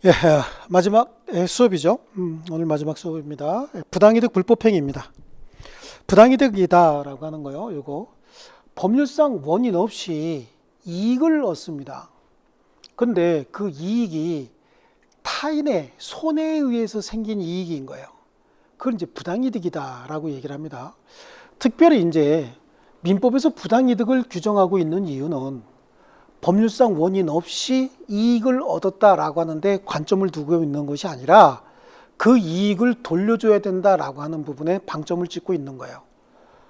예, 마지막 수업이죠. 오늘 마지막 수업입니다. 부당이득 불법행위입니다. 부당이득이다라고 하는 거요. 요거 법률상 원인 없이 이익을 얻습니다. 근데 그 이익이 타인의 손해에 의해서 생긴 이익인 거예요. 그걸 이제 부당이득이다라고 얘기를 합니다. 특별히 이제 민법에서 부당이득을 규정하고 있는 이유는 법률상 원인 없이 이익을 얻었다라고 하는데 관점을 두고 있는 것이 아니라 그 이익을 돌려줘야 된다라고 하는 부분에 방점을 찍고 있는 거예요.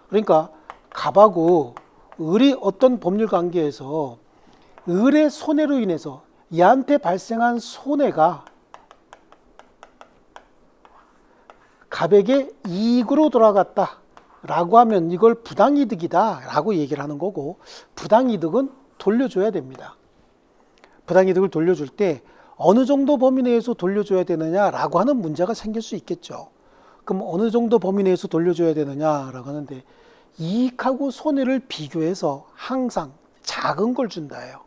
그러니까 갑하고 을이 어떤 법률 관계에서 을의 손해로 인해서 얘한테 발생한 손해가 갑에게 이익으로 돌아갔다라고 하면 이걸 부당이득이다라고 얘기를 하는 거고, 부당이득은 돌려줘야 됩니다. 부당이득을 돌려줄 때 어느 정도 범위 내에서 돌려줘야 되느냐라고 하는 문제가 생길 수 있겠죠. 그럼 어느 정도 범위 내에서 돌려줘야 되느냐라고 하는데, 이익하고 손해를 비교해서 항상 작은 걸 준다예요.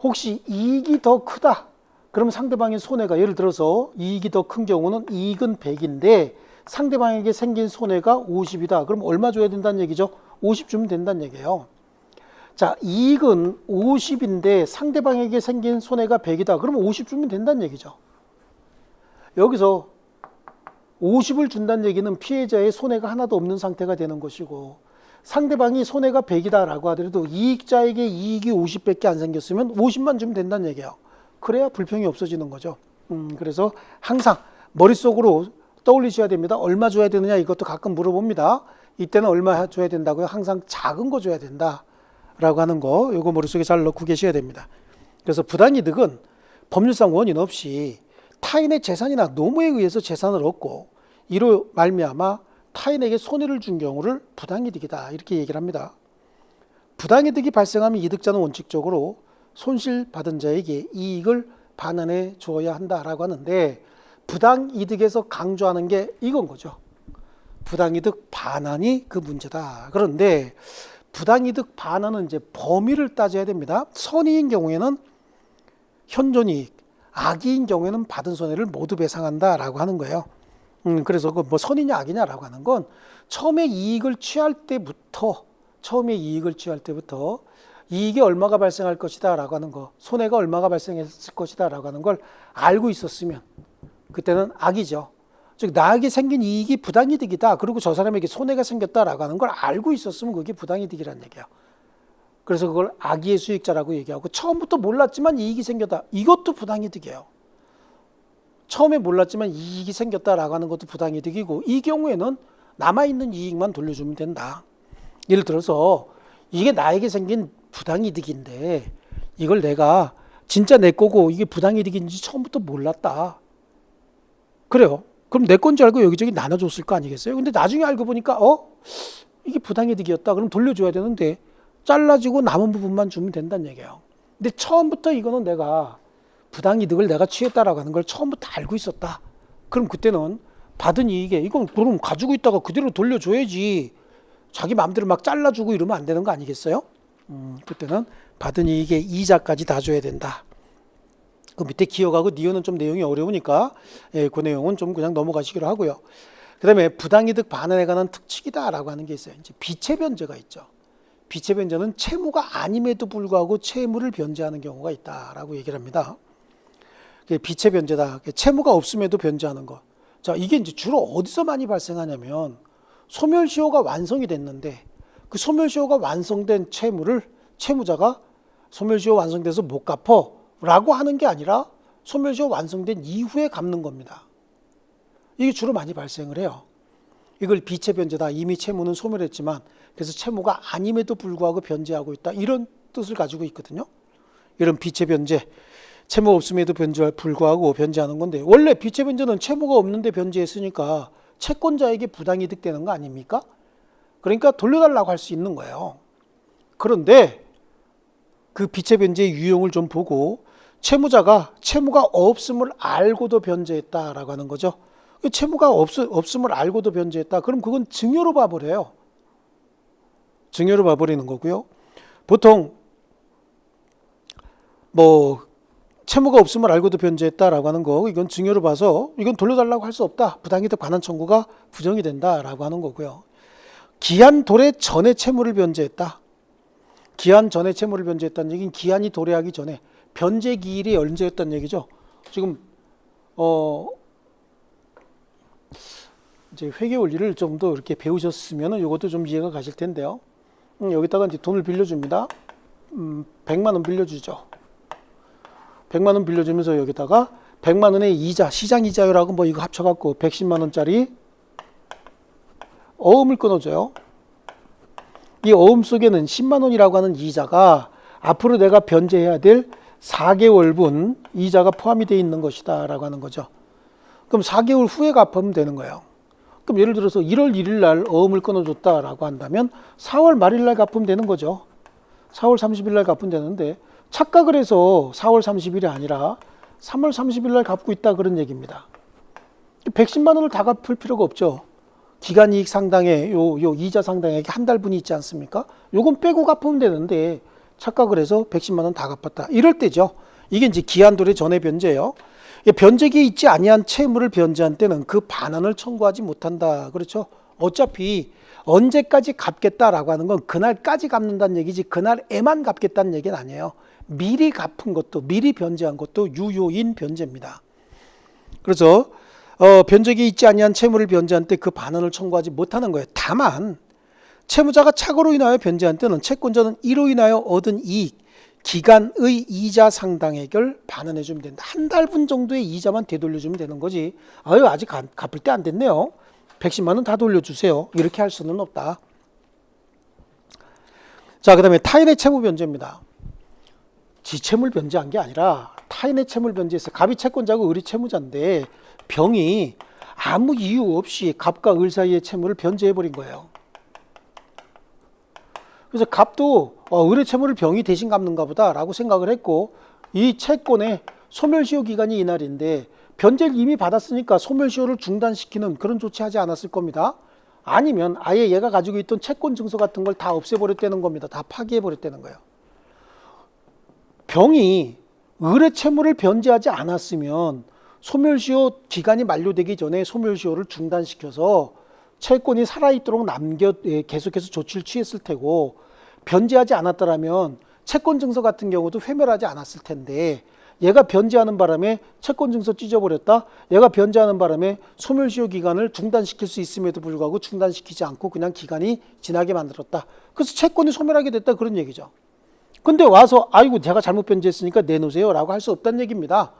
혹시 이익이 더 크다, 그럼 상대방의 손해가, 예를 들어서 이익이 더 큰 경우는 이익은 100인데 상대방에게 생긴 손해가 50이다. 그럼 얼마 줘야 된다는 얘기죠? 50 주면 된다는 얘기예요. 자, 이익은 50인데 상대방에게 생긴 손해가 100이다. 그러면 50 주면 된다는 얘기죠. 여기서 50을 준다는 얘기는 피해자의 손해가 하나도 없는 상태가 되는 것이고, 상대방이 손해가 100이다라고 하더라도 이익자에게 이익이 50밖에 안 생겼으면 50만 주면 된다는 얘기예요. 그래야 불평이 없어지는 거죠. 그래서 항상 머릿속으로 떠올리셔야 됩니다. 얼마 줘야 되느냐, 이것도 가끔 물어봅니다. 이때는 얼마 줘야 된다고요? 항상 작은 거 줘야 된다 라고 하는 거, 이거 머릿속에 잘 넣고 계셔야 됩니다. 그래서 부당이득은 법률상 원인 없이 타인의 재산이나 노무에 의해서 재산을 얻고 이로 말미암아 타인에게 손해를 준 경우를 부당이득이다, 이렇게 얘기를 합니다. 부당이득이 발생하면 이득자는 원칙적으로 손실받은 자에게 이익을 반환해 주어야 한다라고 하는데, 부당이득에서 강조하는 게 이건 거죠. 부당이득 반환이 그 문제다. 그런데 부당이득 반환은 이제 범위를 따져야 됩니다. 선의인 경우에는 현존이익, 악의인 경우에는 받은 손해를 모두 배상한다라고 하는 거예요. 그래서 그 뭐 선이냐 악이냐라고 하는 건 처음에 이익을 취할 때부터 이익이 얼마가 발생할 것이다라고 하는 거, 손해가 얼마가 발생했을 것이다라고 하는 걸 알고 있었으면 그때는 악이죠. 즉 나에게 생긴 이익이 부당이득이다, 그리고 저 사람에게 손해가 생겼다라고 하는 걸 알고 있었으면 그게 부당이득이라는 얘기예요. 그래서 그걸 악의의 수익자라고 얘기하고, 처음부터 몰랐지만 이익이 생겼다, 이것도 부당이득이에요. 처음에 몰랐지만 이익이 생겼다라고 하는 것도 부당이득이고, 이 경우에는 남아있는 이익만 돌려주면 된다. 예를 들어서 이게 나에게 생긴 부당이득인데 이걸 내가 진짜 내 거고 이게 부당이득인지 처음부터 몰랐다. 그래요. 그럼 내 건지 알고 여기저기 나눠줬을 거 아니겠어요? 근데 나중에 알고 보니까 이게 부당이득이었다. 그럼 돌려줘야 되는데 잘라지고 남은 부분만 주면 된다는 얘기예요. 근데 처음부터 이거는 내가 부당이득을 내가 취했다라고 하는 걸 처음부터 알고 있었다. 그럼 그때는 받은 이익에 이건 그럼 가지고 있다가 그대로 돌려줘야지, 자기 마음대로 막 잘라주고 이러면 안 되는 거 아니겠어요? 그때는 받은 이익의 이자까지 다 줘야 된다. 그 밑에 기억하고 니은은 좀 내용이 어려우니까 그 내용은 좀 그냥 넘어가시기로 하고요. 그 다음에 부당이득 반환에 관한 특칙이다라고 하는 게 있어요. 이제 비채 변제가 있죠. 비채 변제는 채무가 아님에도 불구하고 채무를 변제하는 경우가 있다라고 얘기를 합니다. 비채 변제다. 채무가 없음에도 변제하는 것. 자, 이게 이제 주로 어디서 많이 발생하냐면, 소멸시효가 완성이 됐는데 그 소멸시효가 완성된 채무를 채무자가 소멸시효 완성돼서 못 갚어라고 하는 게 아니라 소멸시효 완성된 이후에 갚는 겁니다. 이게 주로 많이 발생을 해요. 이걸 비채 변제다. 이미 채무는 소멸했지만 그래서 채무가 아님에도 불구하고 변제하고 있다, 이런 뜻을 가지고 있거든요. 이런 비채 변제, 채무 없음에도 불구하고 변제하는 건데, 원래 비채 변제는 채무가 없는데 변제했으니까 채권자에게 부당이득 되는 거 아닙니까? 그러니까 돌려달라고 할 수 있는 거예요. 그런데 그 비채 변제의 유형을 좀 보고, 채무자가 채무가 없음을 알고도 변제했다라고 하는 거죠. 채무가 없음을 알고도 변제했다. 그럼 그건 증여로 봐버려요. 증여로 봐버리는 거고요. 보통 뭐 채무가 없음을 알고도 변제했다라고 하는 거, 이건 증여로 봐서 이건 돌려달라고 할 수 없다. 부당이득 반환 청구가 부정이 된다라고 하는 거고요. 기한 도래 전에 채무를 변제했다. 기한 전에 채무를 변제했다는 얘기는 기한이 도래하기 전에 변제 기일이 언제였다는 얘기죠. 지금 이제 회계 원리를 좀 더 이렇게 배우셨으면 이것도 좀 이해가 가실 텐데요. 여기다가 이제 돈을 빌려줍니다. 100만 원 빌려주죠. 100만 원 빌려주면서 여기다가 100만 원의 이자, 시장 이자율하고 뭐 이거 합쳐갖고 110만 원짜리 어음을 끊어줘요. 이 어음 속에는 10만 원이라고 하는 이자가 앞으로 내가 변제해야 될 4개월분 이자가 포함이 되어 있는 것이다 라고 하는 거죠. 그럼 4개월 후에 갚으면 되는 거예요. 그럼 예를 들어서 1월 1일 날 어음을 끊어줬다라고 한다면 4월 말일 날 갚으면 되는 거죠. 4월 30일 날 갚으면 되는데 착각을 해서 4월 30일이 아니라 3월 30일 날 갚고 있다 그런 얘기입니다. 110만 원을 다 갚을 필요가 없죠. 기간이익 상당의 요 이자 상당액이 한 달분이 있지 않습니까? 요건 빼고 갚으면 되는데 착각을 해서 110만 원 다 갚았다. 이럴 때죠. 이게 이제 기한 도래 전에 변제예요. 변제기에 있지 아니한 채무를 변제한 때는 그 반환을 청구하지 못한다. 그렇죠? 어차피 언제까지 갚겠다라고 하는 건 그날까지 갚는다는 얘기지 그날에만 갚겠다는 얘기는 아니에요. 미리 갚은 것도 미리 변제한 것도 유효인 변제입니다. 그래서 변제기에 있지 아니한 채무를 변제한 때 그 반환을 청구하지 못하는 거예요. 다만 채무자가 착오로 인하여 변제한 때는 채권자는 이로 인하여 얻은 이익, 기간의 이자 상당액을 반환해 주면 된다. 한 달분 정도의 이자만 되돌려주면 되는 거지. 아유 아직 갚을 때 안 됐네요. 110만 원 다 돌려주세요. 이렇게 할 수는 없다. 자, 그 다음에 타인의 채무 변제입니다. 지 채무를 변제한 게 아니라 타인의 채무를 변제해서 갑이 채권자고 을이 채무자인데 병이 아무 이유 없이 갑과 을 사이의 채무를 변제해버린 거예요. 그래서 갑도 을의 채무를 병이 대신 갚는가 보다 라고 생각을 했고 이 채권의 소멸시효 기간이 이날인데 변제를 이미 받았으니까 소멸시효를 중단시키는 그런 조치하지 않았을 겁니다. 아니면 아예 얘가 가지고 있던 채권 증서 같은 걸 다 없애버렸다는 겁니다. 다 파기해버렸다는 거예요. 병이 을의 채무를 변제하지 않았으면 소멸시효 기간이 만료되기 전에 소멸시효를 중단시켜서 채권이 살아있도록 계속해서 조치를 취했을 테고 변제하지 않았더라면 채권 증서 같은 경우도 회멸하지 않았을 텐데 얘가 변제하는 바람에 채권 증서 찢어버렸다. 얘가 변제하는 바람에 소멸시효 기간을 중단시킬 수 있음에도 불구하고 중단시키지 않고 그냥 기간이 지나게 만들었다. 그래서 채권이 소멸하게 됐다 그런 얘기죠. 근데 와서 아이고 제가 잘못 변제했으니까 내놓으세요 라고 할 수 없다는 얘기입니다.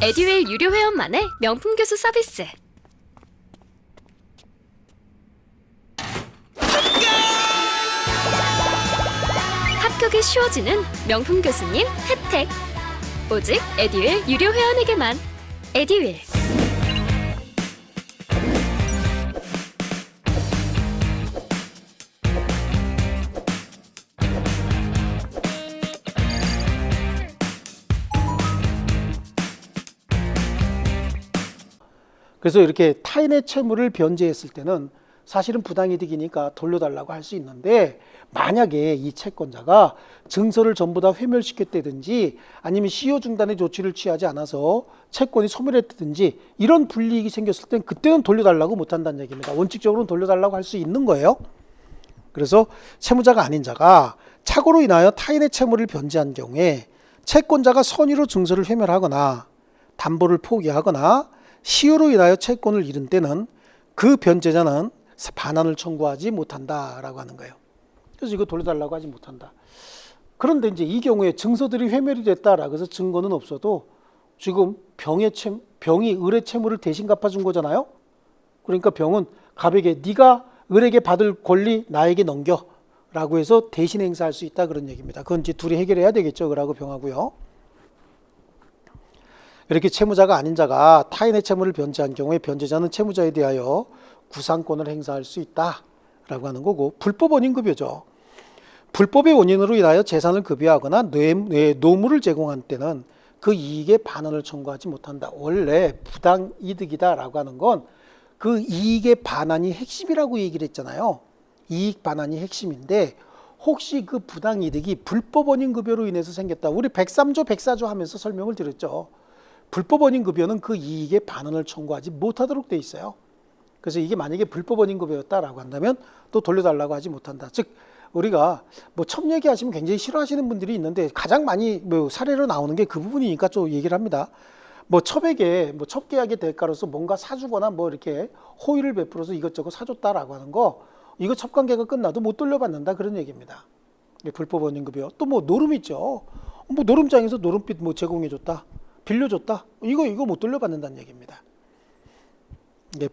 에듀윌 유료 회원만의 명품 교수 서비스. 합격이 쉬워지는 명품 교수님 혜택. 오직 에듀윌 유료 회원에게만. 에듀윌. 그래서 이렇게 타인의 채무를 변제했을 때는 사실은 부당이득이니까 돌려달라고 할 수 있는데 만약에 이 채권자가 증서를 전부 다 회멸시켰다든지 아니면 시효 중단의 조치를 취하지 않아서 채권이 소멸했다든지 이런 불이익이 생겼을 땐 그때는 돌려달라고 못한다는 얘기입니다. 원칙적으로는 돌려달라고 할 수 있는 거예요. 그래서 채무자가 아닌 자가 착오로 인하여 타인의 채무를 변제한 경우에 채권자가 선의로 증서를 회멸하거나 담보를 포기하거나 시효로 인하여 채권을 잃은 때는 그 변제자는 반환을 청구하지 못한다라고 하는 거예요. 그래서 이거 돌려달라고 하지 못한다. 그런데 이제 이 경우에 증서들이 회멸이 됐다라고 해서 증거는 없어도 지금 병이 을의 채무를 대신 갚아준 거잖아요. 그러니까 병은 갑에게 네가 을에게 받을 권리 나에게 넘겨라고 해서 대신 행사할 수 있다 그런 얘기입니다. 그건 이제 둘이 해결해야 되겠죠. 을하고 병하고요. 이렇게 채무자가 아닌 자가 타인의 채무를 변제한 경우에 변제자는 채무자에 대하여 구상권을 행사할 수 있다라고 하는 거고 불법 원인급여죠. 불법의 원인으로 인하여 재산을 급여하거나 노무를 제공한 때는 그 이익의 반환을 청구하지 못한다. 원래 부당이득이다라고 하는 건 그 이익의 반환이 핵심이라고 얘기를 했잖아요. 이익 반환이 핵심인데 혹시 그 부당이득이 불법원인급여로 인해서 생겼다. 우리 103조 104조 하면서 설명을 드렸죠. 불법원인급여는 그 이익의 반환을 청구하지 못하도록 돼 있어요. 그래서 이게 만약에 불법원인급여였다라고 한다면 또 돌려달라고 하지 못한다. 즉 우리가 뭐 첩 얘기하시면 굉장히 싫어하시는 분들이 있는데 가장 많이 뭐 사례로 나오는 게 그 부분이니까 좀 얘기를 합니다. 뭐 첩에게 뭐 첩계약의 대가로서 뭔가 사주거나 뭐 이렇게 호의를 베풀어서 이것저것 사줬다라고 하는 거, 이거 첩관계가 끝나도 못 돌려받는다, 그런 얘기입니다. 불법원인급여. 또 뭐 노름 있죠. 뭐 노름장에서 노름빚 뭐 제공해줬다, 빌려줬다, 이거 못 돌려받는다는 얘기입니다.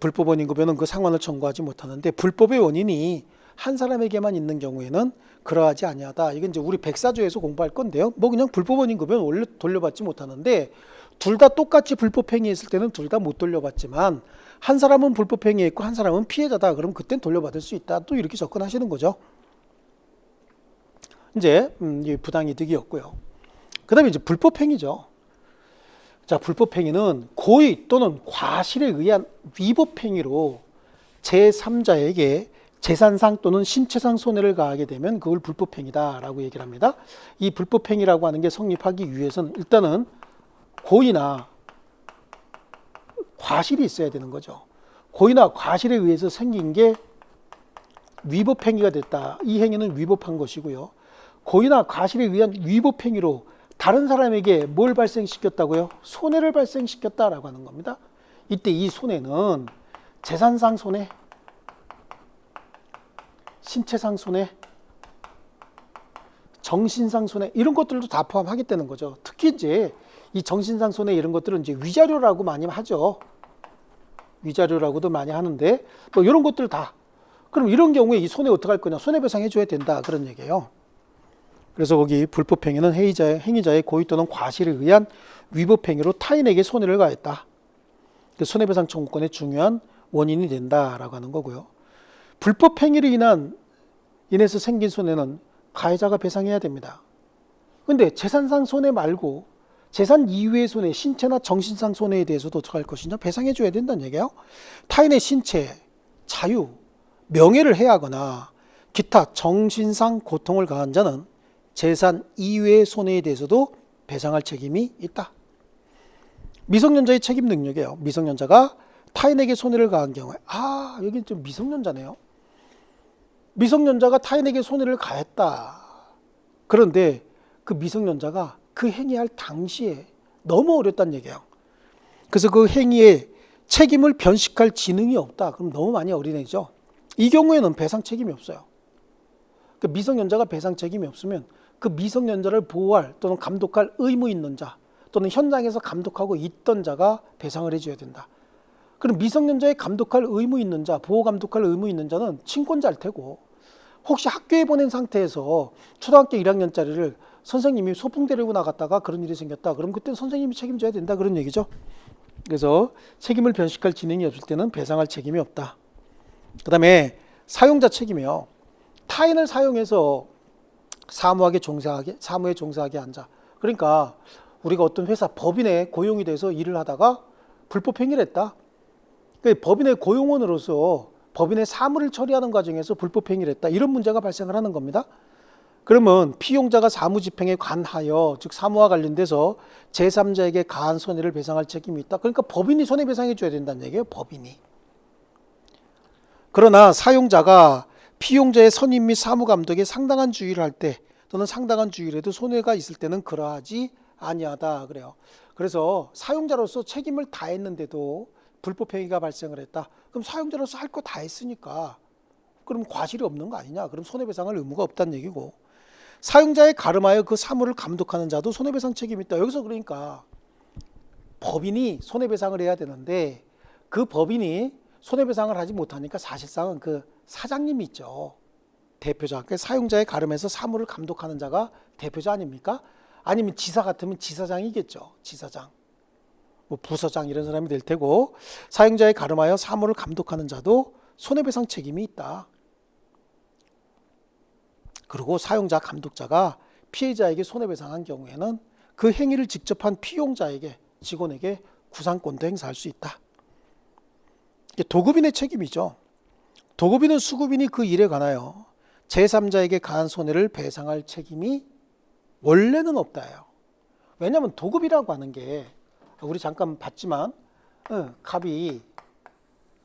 불법원인급여는 그 상환을 청구하지 못하는데, 불법의 원인이 한 사람에게만 있는 경우에는 그러하지 아니하다. 이건 이제 우리 104조에서 공부할 건데요. 뭐 그냥 불법원인급여는 원래 돌려받지 못하는데, 둘 다 똑같이 불법행위했을 때는 둘 다 못 돌려받지만, 한 사람은 불법행위했고 한 사람은 피해자다. 그럼 그땐 돌려받을 수 있다. 또 이렇게 접근하시는 거죠. 이제 이 부당이득이었고요. 그 다음에 이제 불법행위죠. 자, 불법행위는 고의 또는 과실에 의한 위법행위로 제3자에게 재산상 또는 신체상 손해를 가하게 되면 그걸 불법행위다라고 얘기를 합니다. 이 불법행위라고 하는 게 성립하기 위해서는 일단은 고의나 과실이 있어야 되는 거죠. 고의나 과실에 의해서 생긴 게 위법행위가 됐다. 이 행위는 위법한 것이고요. 고의나 과실에 의한 위법행위로 다른 사람에게 뭘 발생시켰다고요? 손해를 발생시켰다라고 하는 겁니다. 이때 이 손해는 재산상 손해, 신체상 손해, 정신상 손해, 이런 것들도 다 포함하겠다는 거죠. 특히 이제 이 정신상 손해 이런 것들은 이제 위자료라고 많이 하죠. 위자료라고도 많이 하는데 뭐 이런 것들 다. 그럼 이런 경우에 이 손해 어떻게 할 거냐? 손해배상해 줘야 된다, 그런 얘기예요. 그래서 거기 불법행위는 행위자의 고의 또는 과실에 의한 위법행위로 타인에게 손해를 가했다. 손해배상 청구권의 중요한 원인이 된다라고 하는 거고요. 불법행위로 인해서 생긴 손해는 가해자가 배상해야 됩니다. 근데 재산상 손해 말고 재산 이외의 손해, 신체나 정신상 손해에 대해서도 어떻게 할 것이냐? 배상해 줘야 된다는 얘기예요. 타인의 신체, 자유, 명예를 해하거나 기타 정신상 고통을 가한 자는 재산 이외의 손해에 대해서도 배상할 책임이 있다. 미성년자의 책임 능력이에요. 미성년자가 타인에게 손해를 가한 경우에, 여기 좀 미성년자네요. 미성년자가 타인에게 손해를 가했다. 그런데 그 미성년자가 그 행위할 당시에 너무 어렸다는 얘기예요. 그래서 그 행위에 책임을 변식할 지능이 없다. 그럼 너무 많이 어린애죠. 이 경우에는 배상 책임이 없어요. 그 미성년자가 배상 책임이 없으면 그 미성년자를 보호할 또는 감독할 의무 있는 자 또는 현장에서 감독하고 있던 자가 배상을 해줘야 된다. 그럼 미성년자의 감독할 의무 있는 자, 보호 감독할 의무 있는 자는 친권자일 테고, 혹시 학교에 보낸 상태에서 초등학교 1학년짜리를 선생님이 소풍 데리고 나갔다가 그런 일이 생겼다. 그럼 그때는 선생님이 책임져야 된다, 그런 얘기죠. 그래서 책임을 변식할 지능이 없을 때는 배상할 책임이 없다. 그 다음에 사용자 책임이요. 타인을 사용해서 사무에 종사하게 한 자. 그러니까 우리가 어떤 회사 법인에 고용이 돼서 일을 하다가 불법 행위를 했다. 그러니까 법인의 고용원으로서 법인의 사무를 처리하는 과정에서 불법 행위를 했다. 이런 문제가 발생을 하는 겁니다. 그러면 피용자가 사무집행에 관하여, 즉 사무와 관련돼서 제3자에게 가한 손해를 배상할 책임이 있다. 그러니까 법인이 손해배상해 줘야 된다는 얘기예요. 법인이. 그러나 사용자가 피용자의 선임 및 사무감독에 상당한 주의를 할 때 또는 상당한 주의를 해도 손해가 있을 때는 그러하지 아니하다 그래요. 그래서 사용자로서 책임을 다했는데도 불법행위가 발생을 했다. 그럼 사용자로서 할 거 다 했으니까 그럼 과실이 없는 거 아니냐? 그럼 손해배상할 의무가 없다는 얘기고, 사용자에 가름하여 그 사무를 감독하는 자도 손해배상 책임이 있다. 여기서 그러니까 법인이 손해배상을 해야 되는데 그 법인이 손해배상을 하지 못하니까 사실상은 그 사장님이 있죠. 대표자. 그러니까 사용자에 가름해서 사무를 감독하는 자가 대표자 아닙니까? 아니면 지사 같으면 지사장이겠죠. 지사장. 뭐 부서장 이런 사람이 될 테고, 사용자에 가름하여 사무를 감독하는 자도 손해배상 책임이 있다. 그리고 사용자 감독자가 피해자에게 손해배상한 경우에는 그 행위를 직접 한 피용자에게, 직원에게 구상권도 행사할 수 있다. 이게 도급인의 책임이죠. 도급인은 수급인이 그 일에 관하여 제3자에게 가한 손해를 배상할 책임이 원래는 없다요. 왜냐하면 도급이라고 하는 게 우리 잠깐 봤지만 갑이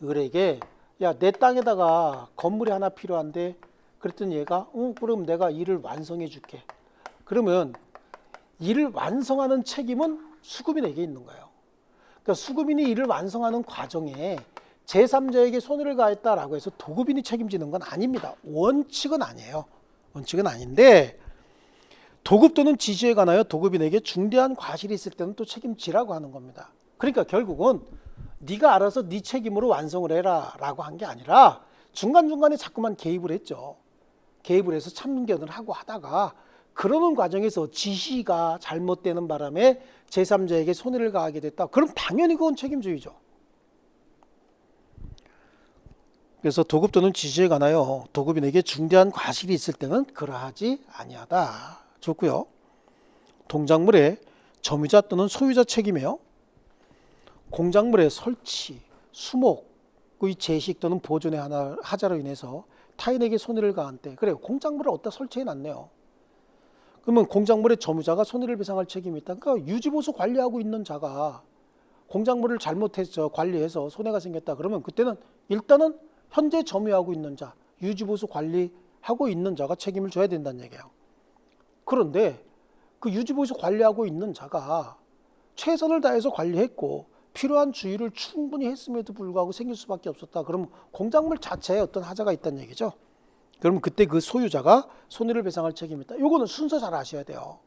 을에게 야, 내 땅에다가 건물이 하나 필요한데 그랬더니 얘가 그럼 내가 일을 완성해 줄게. 그러면 일을 완성하는 책임은 수급인에게 있는 거예요. 그러니까 수급인이 일을 완성하는 과정에 제3자에게 손해를 가했다라고 해서 도급인이 책임지는 건 아닙니다. 원칙은 아니에요. 원칙은 아닌데 도급 또는 지시에 관하여 도급인에게 중대한 과실이 있을 때는 또 책임지라고 하는 겁니다. 그러니까 결국은 네가 알아서 네 책임으로 완성을 해라 라고 한 게 아니라 중간중간에 자꾸만 개입을 했죠. 개입을 해서 참견을 하고 하다가 그러는 과정에서 지시가 잘못되는 바람에 제3자에게 손해를 가하게 됐다. 그럼 당연히 그건 책임주의죠. 그래서 도급 또는 지시에 관하여 도급인에게 중대한 과실이 있을 때는 그러하지 아니하다. 좋고요. 동작물의 점유자 또는 소유자 책임이요. 공작물의 설치, 수목의 제식 또는 보존의 하자로 인해서 타인에게 손해를 가한 때 그래요. 공작물을 어디다 설치해 놨네요. 그러면 공작물의 점유자가 손해를 배상할 책임이 있다. 그러니까 유지보수 관리하고 있는 자가 공작물을 잘못해서 관리해서 손해가 생겼다. 그러면 그때는 일단은 현재 점유하고 있는 자, 유지보수 관리하고 있는 자가 책임을 져야 된다는 얘기예요. 그런데 그 유지보수 관리하고 있는 자가 최선을 다해서 관리했고 필요한 주의를 충분히 했음에도 불구하고 생길 수밖에 없었다. 그럼 공작물 자체에 어떤 하자가 있다는 얘기죠. 그럼 그때 그 소유자가 손해를 배상할 책임이 있다. 요거는 순서 잘 아셔야 돼요.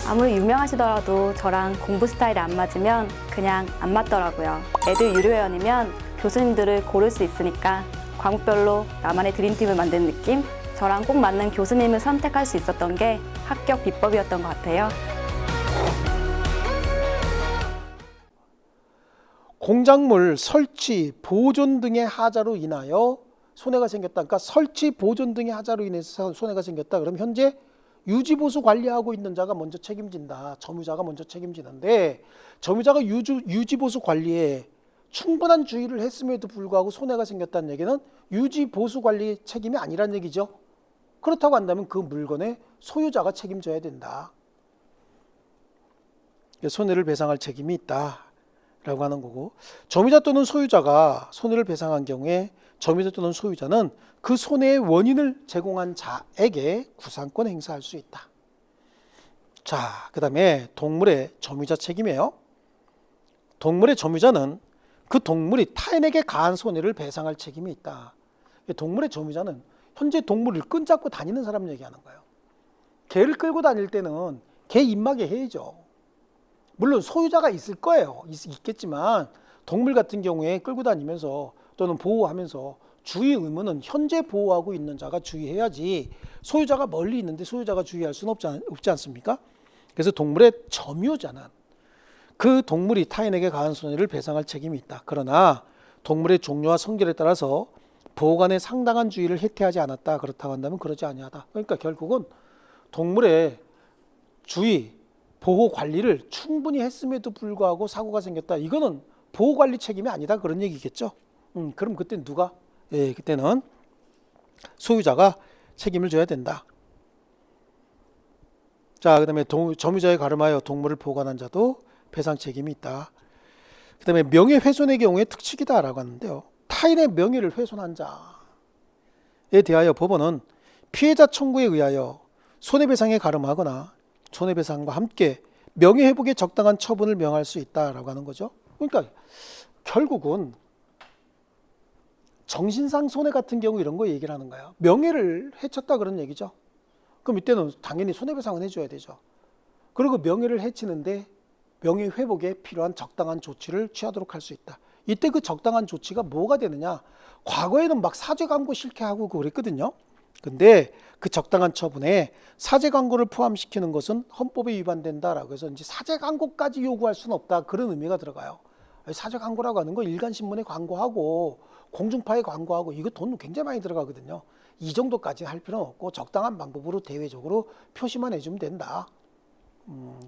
아무리 유명하시더라도 저랑 공부 스타일이 안 맞으면 그냥 안 맞더라고요. 애들 유료회원이면 교수님들을 고를 수 있으니까 과목별로 나만의 드림팀을 만든 느낌? 저랑 꼭 맞는 교수님을 선택할 수 있었던 게 합격 비법이었던 것 같아요. 공작물 설치, 보존 등의 하자로 인하여 손해가 생겼다. 그러니까 설치, 보존 등의 하자로 인해서 손해가 생겼다. 그럼 현재 유지보수 관리하고 있는 자가 먼저 책임진다. 점유자가 먼저 책임지는데 점유자가 유지보수 관리에 충분한 주의를 했음에도 불구하고 손해가 생겼다는 얘기는 유지보수 관리 책임이 아니란 얘기죠. 그렇다고 한다면 그 물건의 소유자가 책임져야 된다. 손해를 배상할 책임이 있다라고 하는 거고, 점유자 또는 소유자가 손해를 배상한 경우에 점유자 또는 소유자는 그 손해의 원인을 제공한 자에게 구상권 행사할 수 있다. 자, 그 다음에 동물의 점유자 책임이에요. 동물의 점유자는 그 동물이 타인에게 가한 손해를 배상할 책임이 있다. 동물의 점유자는 현재 동물을 끈잡고 다니는 사람 얘기하는 거예요. 개를 끌고 다닐 때는 개 입마개 해야죠. 물론 소유자가 있을 거예요. 있겠지만 동물 같은 경우에 끌고 다니면서 또는 보호하면서 주의 의무는 현재 보호하고 있는 자가 주의해야지 소유자가 멀리 있는데 소유자가 주의할 수는 없지 않습니까? 그래서 동물의 점유자는 그 동물이 타인에게 가한 손해를 배상할 책임이 있다. 그러나 동물의 종류와 성질에 따라서 보호관에 상당한 주의를 해태하지 않았다. 그렇다고 한다면 그러지 아니하다. 그러니까 결국은 동물의 주의, 보호 관리를 충분히 했음에도 불구하고 사고가 생겼다. 이거는 보호 관리 책임이 아니다. 그런 얘기겠죠. 그럼 그때는 누가? 그때는 소유자가 책임을 져야 된다. 자, 그다음에 점유자에 가름하여 동물을 보관한 자도 배상 책임이 있다. 그다음에 명예훼손의 경우에 특칙이다라고 하는데요. 타인의 명예를 훼손한 자에 대하여 법원은 피해자 청구에 의하여 손해배상에 가름하거나 손해배상과 함께 명예회복에 적당한 처분을 명할 수 있다라고 하는 거죠. 그러니까 결국은 정신상 손해 같은 경우 이런 거 얘기를 하는 거예요. 명예를 해쳤다 그런 얘기죠. 그럼 이때는 당연히 손해배상은 해줘야 되죠. 그리고 명예를 해치는데 명예회복에 필요한 적당한 조치를 취하도록 할 수 있다. 이때 그 적당한 조치가 뭐가 되느냐? 과거에는 막 사죄 광고 싫게 하고 그랬거든요. 근데 그 적당한 처분에 사죄 광고를 포함시키는 것은 헌법에 위반된다라고 해서 이제 사죄 광고까지 요구할 수는 없다. 그런 의미가 들어가요. 사죄 광고라고 하는 거 일간신문에 광고하고 공중파에 광고하고 이거 돈 굉장히 많이 들어가거든요. 이 정도까지 할 필요는 없고 적당한 방법으로 대외적으로 표시만 해주면 된다.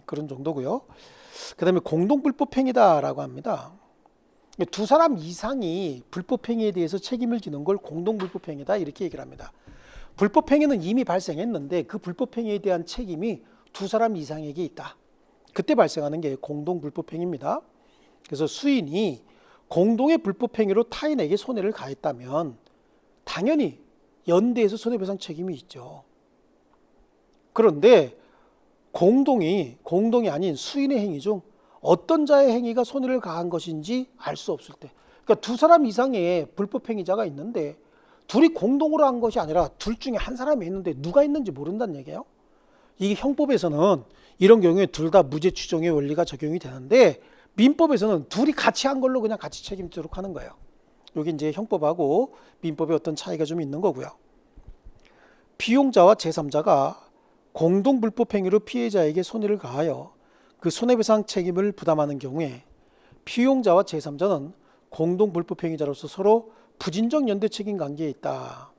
그런 정도고요. 그 다음에 공동불법행위다라고 합니다. 두 사람 이상이 불법행위에 대해서 책임을 지는 걸 공동불법행위다 이렇게 얘기를 합니다. 불법행위는 이미 발생했는데 그 불법행위에 대한 책임이 두 사람 이상에게 있다. 그때 발생하는 게 공동불법행위입니다. 그래서 수인이 공동의 불법행위로 타인에게 손해를 가했다면 당연히 연대에서 손해배상 책임이 있죠. 그런데 공동이 아닌 수인의 행위 중 어떤 자의 행위가 손해를 가한 것인지 알 수 없을 때, 그러니까 두 사람 이상의 불법행위자가 있는데 둘이 공동으로 한 것이 아니라 둘 중에 한 사람이 했는데 누가 했는지 모른다는 얘기예요. 이게 형법에서는 이런 경우에 둘 다 무죄 추정의 원리가 적용이 되는데 민법에서는 둘이 같이 한 걸로 그냥 같이 책임지도록 하는 거예요. 여기 이제 형법하고 민법의 어떤 차이가 좀 있는 거고요. 피용자와 제3자가 공동 불법행위로 피해자에게 손해를 가하여 그 손해배상 책임을 부담하는 경우에 피용자와 제3자는 공동 불법행위자로서 서로 부진적 연대 책임 관계에 있다.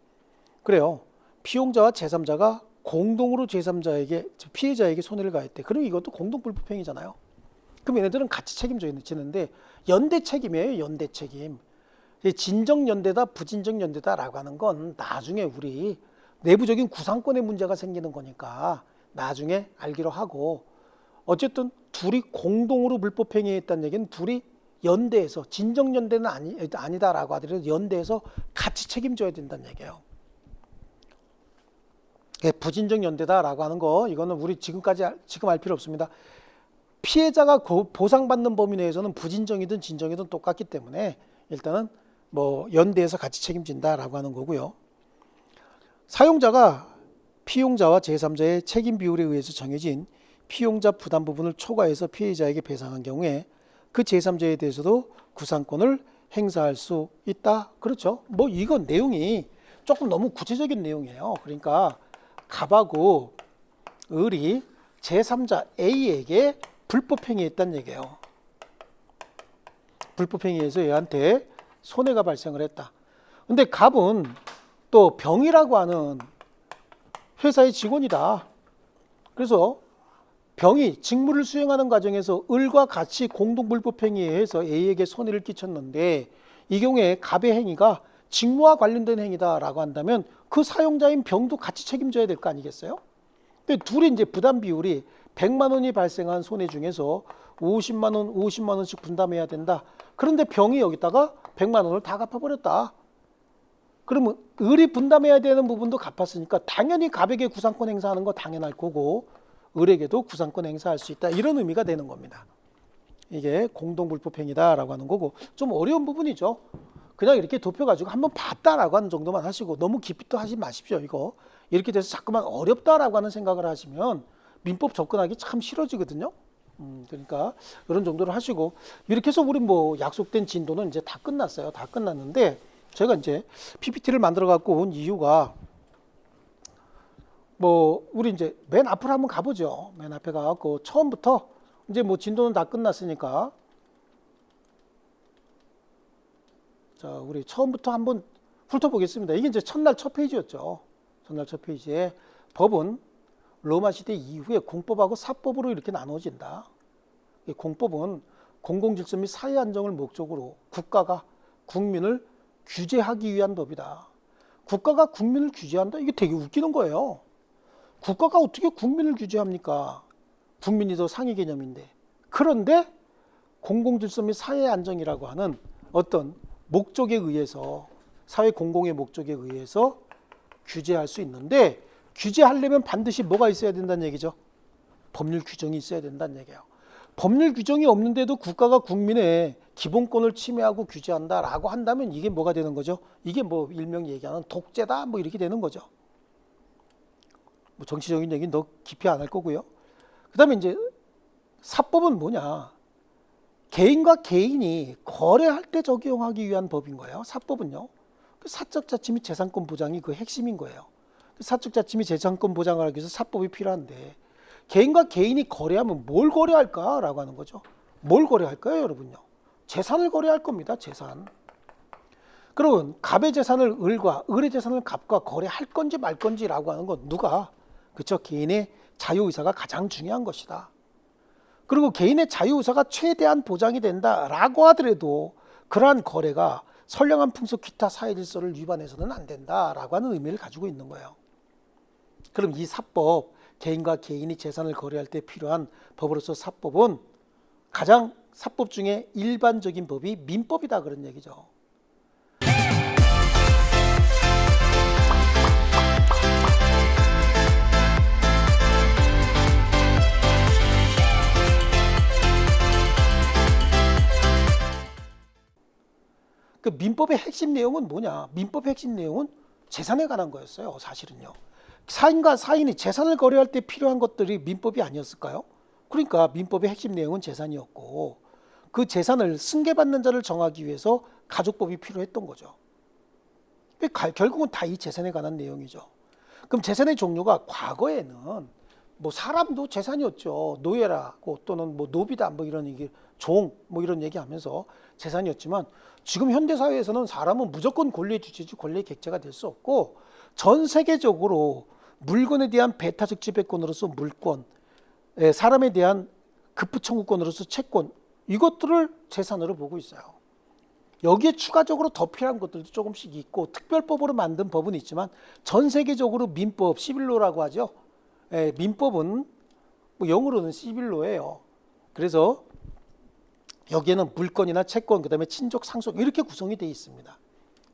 그래요. 피용자와 제3자가 공동으로 제3자에게 피해자에게 손해를 가했대. 그럼 이것도 공동 불법행위잖아요. 그럼 얘네들은 같이 책임지는데 연대 책임이에요. 연대 책임. 진정 연대다 부진적 연대다라고 하는 건 나중에 우리 내부적인 구상권의 문제가 생기는 거니까 나중에 알기로 하고, 어쨌든 둘이 공동으로 불법행위했다는 얘기는 둘이 연대해서, 진정 연대는 아니다라고 하더라도 연대해서 같이 책임져야 된다는 얘기예요. 부진적 연대다라고 하는 거 이거는 우리 지금 알 필요 없습니다. 피해자가 보상받는 범위 내에서는 부진정이든 진정이든 똑같기 때문에 일단은 뭐 연대해서 같이 책임진다라고 하는 거고요. 사용자가 피용자와 제3자의 책임 비율에 의해서 정해진 피용자 부담 부분을 초과해서 피해자에게 배상한 경우에 그 제3자에 대해서도 구상권을 행사할 수 있다. 그렇죠. 뭐 이건 내용이 조금 너무 구체적인 내용이에요. 그러니까 갑하고 을이 제3자 A에게 불법행위했다는 얘기예요. 불법행위에서 얘한테 손해가 발생을 했다. 근데 갑은 또 병이라고 하는 회사의 직원이다. 그래서 병이 직무를 수행하는 과정에서 을과 같이 공동불법행위에 의해서 A에게 손해를 끼쳤는데 이 경우에 갑의 행위가 직무와 관련된 행위다라고 한다면 그 사용자인 병도 같이 책임져야 될 거 아니겠어요? 근데 둘이 이제 부담 비율이 100만 원이 발생한 손해 중에서 50만 원씩 분담해야 된다. 그런데 병이 여기다가 100만 원을 다 갚아버렸다. 그러면 을이 분담해야 되는 부분도 갚았으니까 당연히 갑에게 구상권 행사하는 거 당연할 거고 을에게도 구상권 행사할 수 있다. 이런 의미가 되는 겁니다. 이게 공동불법행위다라고 하는 거고 좀 어려운 부분이죠. 그냥 이렇게 좁혀가지고 한번 봤다라고 하는 정도만 하시고 너무 깊이 또 하지 마십시오. 이거 이렇게 돼서 자꾸만 어렵다라고 하는 생각을 하시면 민법 접근하기 참 싫어지거든요. 그러니까 이런 정도로 하시고 이렇게 해서 우리 뭐 약속된 진도는 이제 다 끝났어요. 다 끝났는데 제가 이제 PPT를 만들어 갖고 온 이유가 뭐 우리 이제 맨 앞으로 한번 가보죠. 맨 앞에 가갖고 처음부터 이제 뭐 진도는 다 끝났으니까 자 우리 처음부터 한번 훑어보겠습니다. 이게 이제 첫날 첫 페이지였죠. 첫날 첫 페이지에 법은 로마 시대 이후에 공법하고 사법으로 이렇게 나눠진다. 공법은 공공질서 및 사회 안정을 목적으로 국가가 국민을 규제하기 위한 법이다. 국가가 국민을 규제한다? 이게 되게 웃기는 거예요. 국가가 어떻게 국민을 규제합니까? 국민이 더 상위 개념인데. 그런데 공공질서 및 사회 안정이라고 하는 어떤 목적에 의해서 사회 공공의 목적에 의해서 규제할 수 있는데 규제하려면 반드시 뭐가 있어야 된다는 얘기죠? 법률 규정이 있어야 된다는 얘기예요. 법률 규정이 없는데도 국가가 국민의 기본권을 침해하고 규제한다라고 한다면 이게 뭐가 되는 거죠? 이게 뭐 일명 얘기하는 독재다 뭐 이렇게 되는 거죠. 뭐 정치적인 얘기는 더 깊이 안 할 거고요. 그 다음에 이제 사법은 뭐냐? 개인과 개인이 거래할 때 적용하기 위한 법인 거예요. 사법은요. 사적 자치 및 재산권 보장이 그 핵심인 거예요. 사적 자치 및 재산권 보장을 하기 위해서 사법이 필요한데 개인과 개인이 거래하면 뭘 거래할까라고 하는 거죠. 뭘 거래할까요, 여러분요? 재산을 거래할 겁니다. 재산. 그러면 갑의 재산을 을과 을의 재산을 갑과 거래할 건지 말 건지라고 하는 건 누가? 그렇죠. 개인의 자유의사가 가장 중요한 것이다. 그리고 개인의 자유의사가 최대한 보장이 된다라고 하더라도 그러한 거래가 선량한 풍속 기타 사회 질서를 위반해서는 안 된다라고 하는 의미를 가지고 있는 거예요. 그럼 이 사법, 개인과 개인이 재산을 거래할 때 필요한 법으로서 사법은 가장 사법 중에 일반적인 법이 민법이다 그런 얘기죠. 그 민법의 핵심 내용은 뭐냐? 민법의 핵심 내용은 재산에 관한 거였어요. 사실은요. 사인과 사인이 재산을 거래할 때 필요한 것들이 민법이 아니었을까요? 그러니까 민법의 핵심 내용은 재산이었고 그 재산을 승계받는 자를 정하기 위해서 가족법이 필요했던 거죠. 결국은 다 이 재산에 관한 내용이죠. 그럼 재산의 종류가 과거에는 뭐 사람도 재산이었죠. 노예라고 또는 뭐 노비다 뭐 이런 얘기, 종 뭐 이런 얘기하면서 재산이었지만 지금 현대 사회에서는 사람은 무조건 권리의 주체지 권리의 객체가 될 수 없고 전 세계적으로 물건에 대한 배타적 지배권으로서 물권, 사람에 대한 급부 청구권으로서 채권 이것들을 재산으로 보고 있어요. 여기에 추가적으로 더 필요한 것들도 조금씩 있고 특별법으로 만든 법은 있지만 전 세계적으로 민법, 시빌로라고 하죠. 민법은 뭐 영어로는 시빌로예요. 그래서 여기에는 물권이나 채권, 그다음에 친족, 상속 이렇게 구성이 되어 있습니다.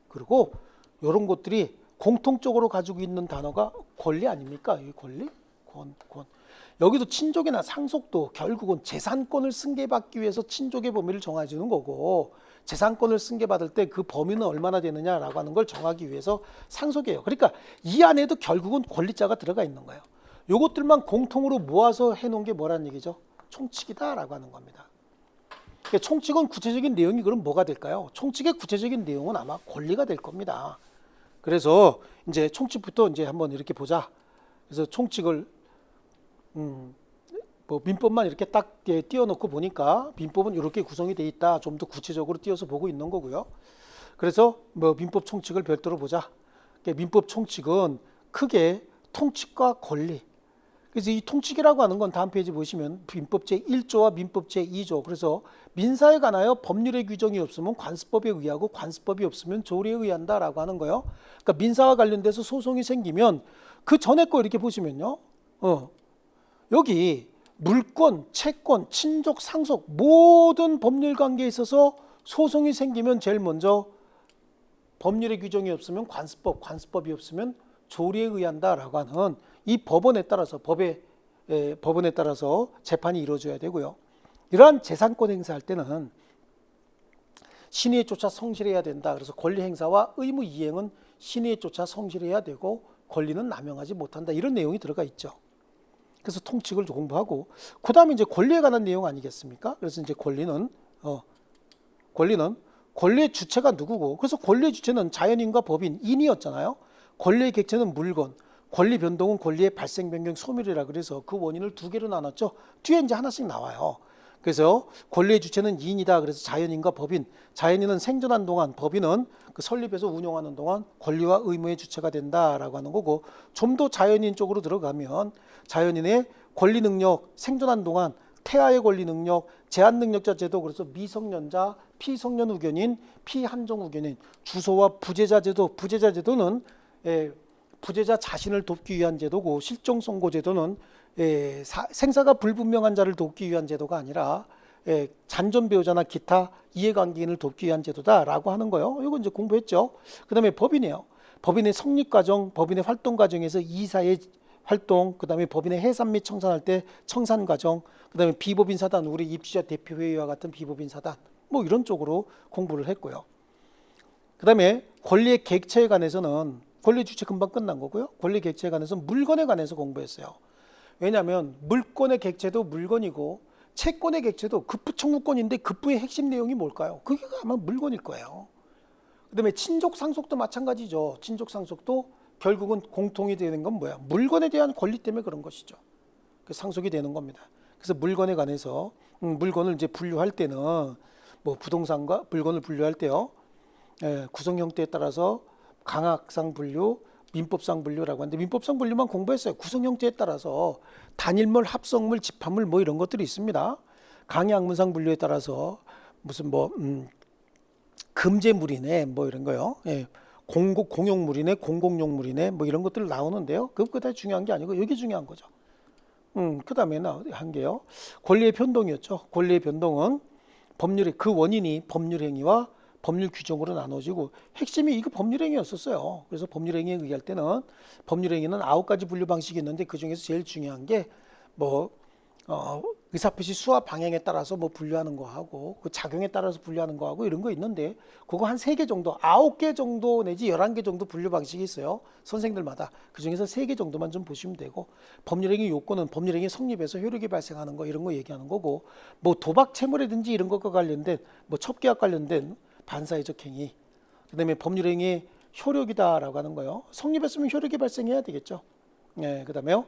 그리고 이런 것들이 공통적으로 가지고 있는 단어가 권리 아닙니까? 이 권리? 권. 여기도 친족이나 상속도 결국은 재산권을 승계받기 위해서 친족의 범위를 정해주는 거고 재산권을 승계받을 때 그 범위는 얼마나 되느냐라고 하는 걸 정하기 위해서 상속이에요. 그러니까 이 안에도 결국은 권리자가 들어가 있는 거예요. 이것들만 공통으로 모아서 해놓은 게 뭐라는 얘기죠? 총칙이다라고 하는 겁니다. 총칙은 구체적인 내용이 그럼 뭐가 될까요? 총칙의 구체적인 내용은 아마 권리가 될 겁니다. 그래서 이제 총칙부터 이제 한번 이렇게 보자. 그래서 총칙을 뭐 민법만 이렇게 딱 띄워놓고 보니까 민법은 이렇게 구성이 돼 있다. 좀 더 구체적으로 띄워서 보고 있는 거고요. 그래서 뭐 민법 총칙을 별도로 보자. 민법 총칙은 크게 통칙과 권리. 그래서 이 통칙이라고 하는 건 다음 페이지 보시면 민법 제1조와 민법 제2조. 그래서 민사에 관하여 법률의 규정이 없으면 관습법에 의하고 관습법이 없으면 조리에 의한다라고 하는 거예요. 그러니까 민사와 관련돼서 소송이 생기면 그 전에 거 이렇게 보시면요. 여기 물권, 채권, 친족, 상속 모든 법률 관계에 있어서 소송이 생기면 제일 먼저 법률의 규정이 없으면 관습법, 관습법이 없으면 조리에 의한다라고 하는 이 법원에 따라서 법원에 따라서 재판이 이루어져야 되고요. 이러한 재산권 행사할 때는 신의에 쫓아 성실해야 된다. 그래서 권리 행사와 의무 이행은 신의에 쫓아 성실해야 되고 권리는 남용하지 못한다. 이런 내용이 들어가 있죠. 그래서 통칙을 공부하고 그 다음에 이제 권리에 관한 내용 아니겠습니까? 그래서 이제 권리는 권리의 주체가 누구고 그래서 권리의 주체는 자연인과 법인, 인이었잖아요. 권리의 객체는 물건, 권리 변동은 권리의 발생, 변경, 소멸이라 그래서 그 원인을 두 개로 나눴죠. 뒤에 이제 하나씩 나와요. 그래서 권리의 주체는 이인이다. 그래서 자연인과 법인, 자연인은 생존한 동안, 법인은 그 설립해서 운용하는 동안 권리와 의무의 주체가 된다라고 하는 거고 좀 더 자연인 쪽으로 들어가면 자연인의 권리 능력, 생존한 동안 태아의 권리 능력, 제한 능력자 제도, 그래서 미성년자, 피성년 우견인, 피한정 우견인, 주소와 부재자 제도, 부재자 제도는 부재자 자신을 돕기 위한 제도고 실종 선고 제도는 생사가 불분명한 자를 돕기 위한 제도가 아니라 잔존 배우자나 기타 이해관계인을 돕기 위한 제도다라고 하는 거예요. 이거 이제 공부했죠. 그다음에 법인이에요. 법인의 성립 과정, 법인의 활동 과정에서 이사의 활동, 그다음에 법인의 해산 및 청산할 때 청산 과정, 그다음에 비법인 사단, 우리 입주자 대표회의와 같은 비법인 사단, 뭐 이런 쪽으로 공부를 했고요. 그다음에 권리의 객체에 관해서는 권리 주체 금방 끝난 거고요. 권리 객체에 관해서는 물건에 관해서 공부했어요. 왜냐하면 물권의 객체도 물건이고 채권의 객체도 급부 청구권인데 급부의 핵심 내용이 뭘까요? 그게 아마 물건일 거예요. 그다음에 친족 상속도 마찬가지죠. 친족 상속도 결국은 공통이 되는 건 뭐야? 물건에 대한 권리 때문에 그런 것이죠. 그 상속이 되는 겁니다. 그래서 물건에 관해서 물건을 이제 분류할 때는 뭐 부동산과 물건을 분류할 때요. 구성 형태에 따라서 강학상 분류, 민법상 분류라고 하는데 민법상 분류만 공부했어요. 구성 형태에 따라서 단일물, 합성물, 집합물 뭐 이런 것들이 있습니다. 강의 학문상 분류에 따라서 무슨 뭐 금제물이네 뭐 이런 거요. 예. 공용물이네 공공용물이네 뭐 이런 것들 나오는데요. 그거 다 중요한 게 아니고 여기 중요한 거죠. 그다음에 한 게요. 권리의 변동이었죠. 권리의 변동은 법률의 그 원인이 법률 행위와 법률 규정으로 나눠지고 핵심이 이거 법률 행위였었어요. 그래서 법률 행위에 의할 때는 법률 행위는 9가지 분류 방식이 있는데 그 중에서 제일 중요한 게 뭐 의사표시 수와 방향에 따라서 뭐 분류하는 거 하고 그 작용에 따라서 분류하는 거 하고 이런 거 있는데 그거 한 3개 정도, 9개 정도 내지 11개 정도 분류 방식이 있어요. 선생들마다. 그 중에서 3개 정도만 좀 보시면 되고 법률행위 요건은 법률행위 성립에서 효력이 발생하는 거 이런 거 얘기하는 거고 뭐 도박 채무라든지 이런 것과 관련된 뭐 첩계약 관련된 반사회적 행위 그다음에 법률행위의 효력이다라고 하는 거요. 성립했으면 효력이 발생해야 되겠죠. 예, 그다음에요.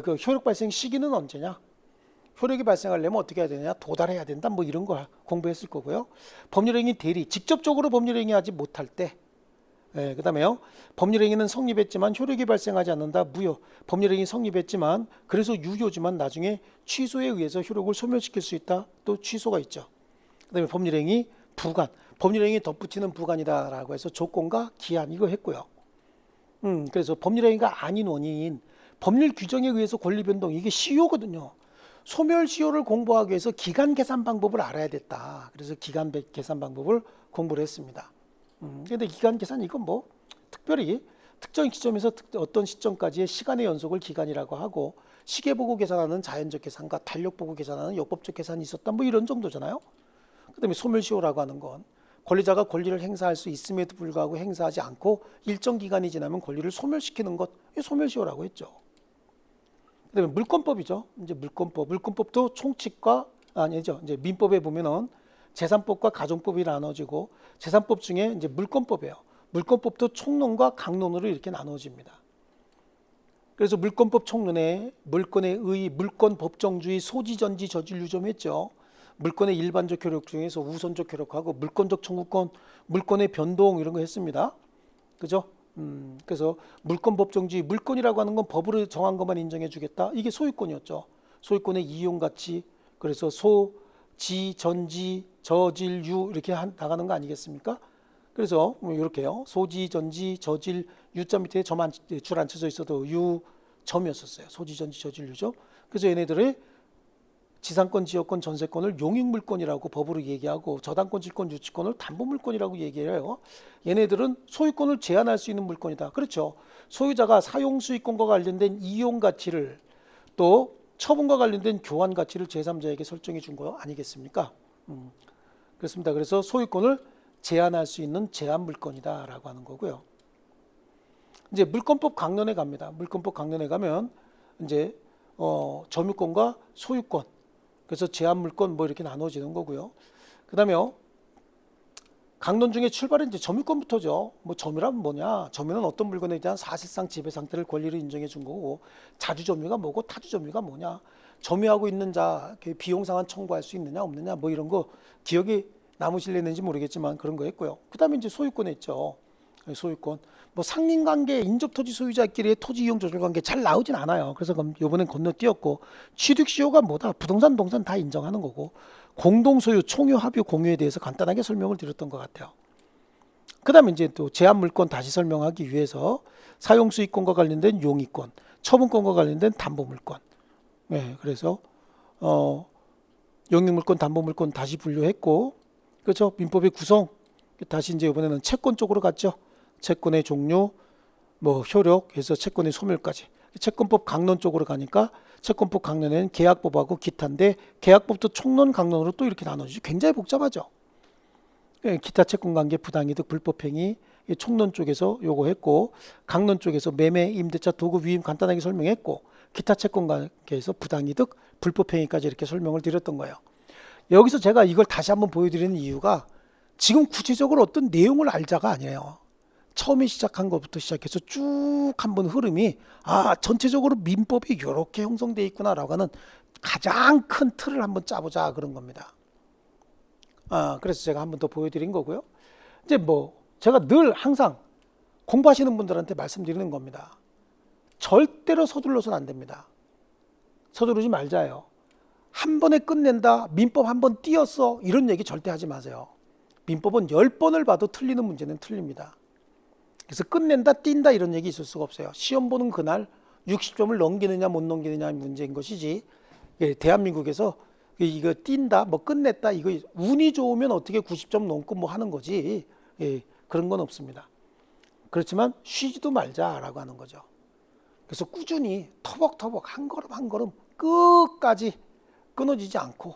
그 효력 발생 시기는 언제냐? 효력이 발생하려면 어떻게 해야 되냐? 도달해야 된다. 뭐 이런 거 공부했을 거고요. 법률행위 대리, 직접적으로 법률행위 하지 못할 때. 예, 그다음에요. 법률행위는 성립했지만 효력이 발생하지 않는다. 무효. 법률행위 성립했지만 그래서 유효지만 나중에 취소에 의해서 효력을 소멸시킬 수 있다. 또 취소가 있죠. 그다음에 법률행위 부관. 법률행위 덧붙이는 부관이다라고 해서 조건과 기한 이거 했고요. 그래서 법률행위가 아닌 원인인 법률 규정에 의해서 권리 변동 이게 시효거든요. 소멸 시효를 공부하기 위해서 기간 계산 방법을 알아야 됐다. 그래서 기간 계산 방법을 공부를 했습니다. 근데 기간 계산 이건 뭐 특별히 특정 시점에서 어떤 시점까지의 시간의 연속을 기간이라고 하고 시계 보고 계산하는 자연적 계산과 달력 보고 계산하는 요법적 계산이 있었다. 뭐 이런 정도잖아요. 그다음에 소멸 시효라고 하는 건 권리자가 권리를 행사할 수 있음에도 불구하고 행사하지 않고 일정 기간이 지나면 권리를 소멸시키는 것, 이 소멸시효라고 했죠. 그다음에 물권법이죠. 이제 물권법도 총칙과 아니죠. 이제 민법에 보면은 재산법과 가정법이 나눠지고 재산법 중에 이제 물권법이에요. 물권법도 총론과 강론으로 이렇게 나눠집니다. 그래서 물권법 총론에 물권의 의, 물권 법정주의, 소지 전지 저질 유점 했죠. 물권의 일반적 효력 중에서 우선적 효력하고 물권적 청구권, 물권의 변동 이런 거 했습니다. 그죠? 그래서 물권 법정주의, 물권이라고 하는 건 법으로 정한 것만 인정해 주겠다. 이게 소유권이었죠. 소유권의 이용 가치. 그래서 소, 지, 전지, 저질, 유 이렇게 나가는 거 아니겠습니까? 그래서 뭐 이렇게요. 소지, 전지, 저질, 유자 밑에 점안 줄 안 쳐져 있어도 유 점이었었어요. 소지, 전지, 저질, 유점. 그래서 얘네들의 지상권, 지역권, 전세권을 용익물권이라고 법으로 얘기하고 저당권, 질권, 유치권을 담보물권이라고 얘기해요. 얘네들은 소유권을 제한할 수 있는 물권이다. 그렇죠. 소유자가 사용수익권과 관련된 이용가치를 또 처분과 관련된 교환가치를 제3자에게 설정해 준 거 아니겠습니까? 그렇습니다. 그래서 소유권을 제한할 수 있는 제한물권이다 라고 하는 거고요. 이제 물권법 강론에 갑니다. 물권법 강론에 가면 이제 점유권과 소유권 그래서 제한물권 뭐 이렇게 나눠지는 거고요. 그다음에요. 강론 중에 출발은 이제 점유권부터죠. 뭐 점유란 뭐냐? 점유는 어떤 물건에 대한 사실상 지배 상태를 권리를 인정해 준 거고 자주 점유가 뭐고 타주 점유가 뭐냐? 점유하고 있는 자 비용 상환 청구할 수 있느냐 없느냐 뭐 이런 거 기억이 남으실려는지 모르겠지만 그런 거 했고요. 그다음에 이제 소유권 했죠. 소유권. 뭐 상린관계, 인접토지 소유자끼리의 토지 이용 조절 관계 잘 나오진 않아요. 그래서 이번엔 건너뛰었고 취득시효가 뭐다? 부동산, 동산 다 인정하는 거고 공동소유, 총유, 합유, 공유에 대해서 간단하게 설명을 드렸던 것 같아요. 그 다음에 이제 또 제한물권 다시 설명하기 위해서 사용수익권과 관련된 용익권, 처분권과 관련된 담보물권. 네, 그래서 용익물권, 담보물권 다시 분류했고 그렇죠. 민법의 구성 다시 이제 이번에는 채권 쪽으로 갔죠. 채권의 종류, 뭐 효력, 해서 채권의 소멸까지. 채권법 강론 쪽으로 가니까 채권법 강론에는 계약법하고 기타인데 계약법도 총론 강론으로 또 이렇게 나눠지죠. 굉장히 복잡하죠. 기타 채권관계, 부당이득, 불법행위 총론 쪽에서 요거 했고 강론 쪽에서 매매, 임대차, 도구, 위임 간단하게 설명했고 기타 채권관계에서 부당이득, 불법행위까지 이렇게 설명을 드렸던 거예요. 여기서 제가 이걸 다시 한번 보여드리는 이유가 지금 구체적으로 어떤 내용을 알자가 아니에요. 처음에 시작한 것부터 시작해서 쭉 한번 흐름이 전체적으로 민법이 이렇게 형성되어 있구나라고 하는 가장 큰 틀을 한번 짜보자 그런 겁니다. 그래서 제가 한번 더 보여드린 거고요. 이제 뭐 제가 늘 항상 공부하시는 분들한테 말씀드리는 겁니다. 절대로 서둘러서는 안 됩니다. 서두르지 말자요. 한 번에 끝낸다, 민법 한 번 띄었어 이런 얘기 절대 하지 마세요. 민법은 10번을 봐도 틀리는 문제는 틀립니다. 그래서 끝낸다, 뛴다 이런 얘기 있을 수가 없어요. 시험 보는 그날 60점을 넘기느냐 못 넘기느냐의 문제인 것이지, 예, 대한민국에서 이거 뛴다, 뭐 끝냈다, 이거 운이 좋으면 어떻게 90점 넘고 뭐 하는 거지, 예, 그런 건 없습니다. 그렇지만 쉬지도 말자라고 하는 거죠. 그래서 꾸준히 터벅터벅 한 걸음 한 걸음 끝까지 끊어지지 않고,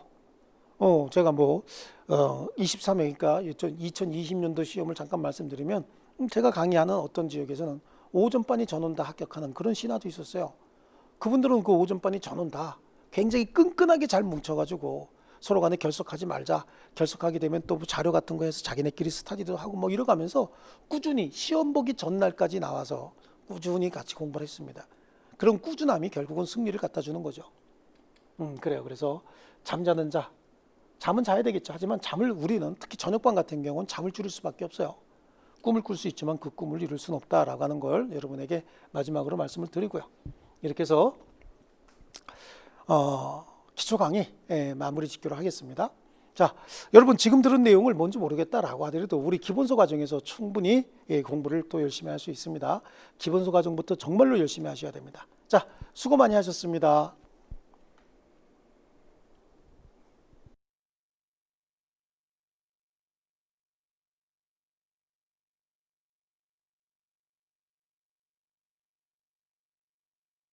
제가 23회니까 2020년도 시험을 잠깐 말씀드리면, 제가 강의하는 어떤 지역에서는 5점반이 전원 다 합격하는 그런 신화도 있었어요. 그분들은 그 5점반이 전원 다 굉장히 끈끈하게 잘 뭉쳐가지고 서로 간에 결석하지 말자, 결석하게 되면 또 자료 같은 거 해서 자기네끼리 스터디도 하고 뭐 이러가면서 꾸준히 시험 보기 전날까지 나와서 꾸준히 같이 공부를 했습니다. 그런 꾸준함이 결국은 승리를 갖다 주는 거죠. 그래요. 그래서 잠자는 자, 잠은 자야 되겠죠. 하지만 잠을, 우리는 특히 저녁반 같은 경우는 잠을 줄일 수밖에 없어요. 꿈을 꿀 수 있지만 그 꿈을 이룰 수는 없다라고 하는 걸 여러분에게 마지막으로 말씀을 드리고요. 이렇게 해서 기초 강의 마무리 짓기로 하겠습니다. 자, 여러분 지금 들은 내용을 뭔지 모르겠다라고 하더라도 우리 기본서 과정에서 충분히 공부를 또 열심히 할 수 있습니다. 기본서 과정부터 정말로 열심히 하셔야 됩니다. 자, 수고 많이 하셨습니다.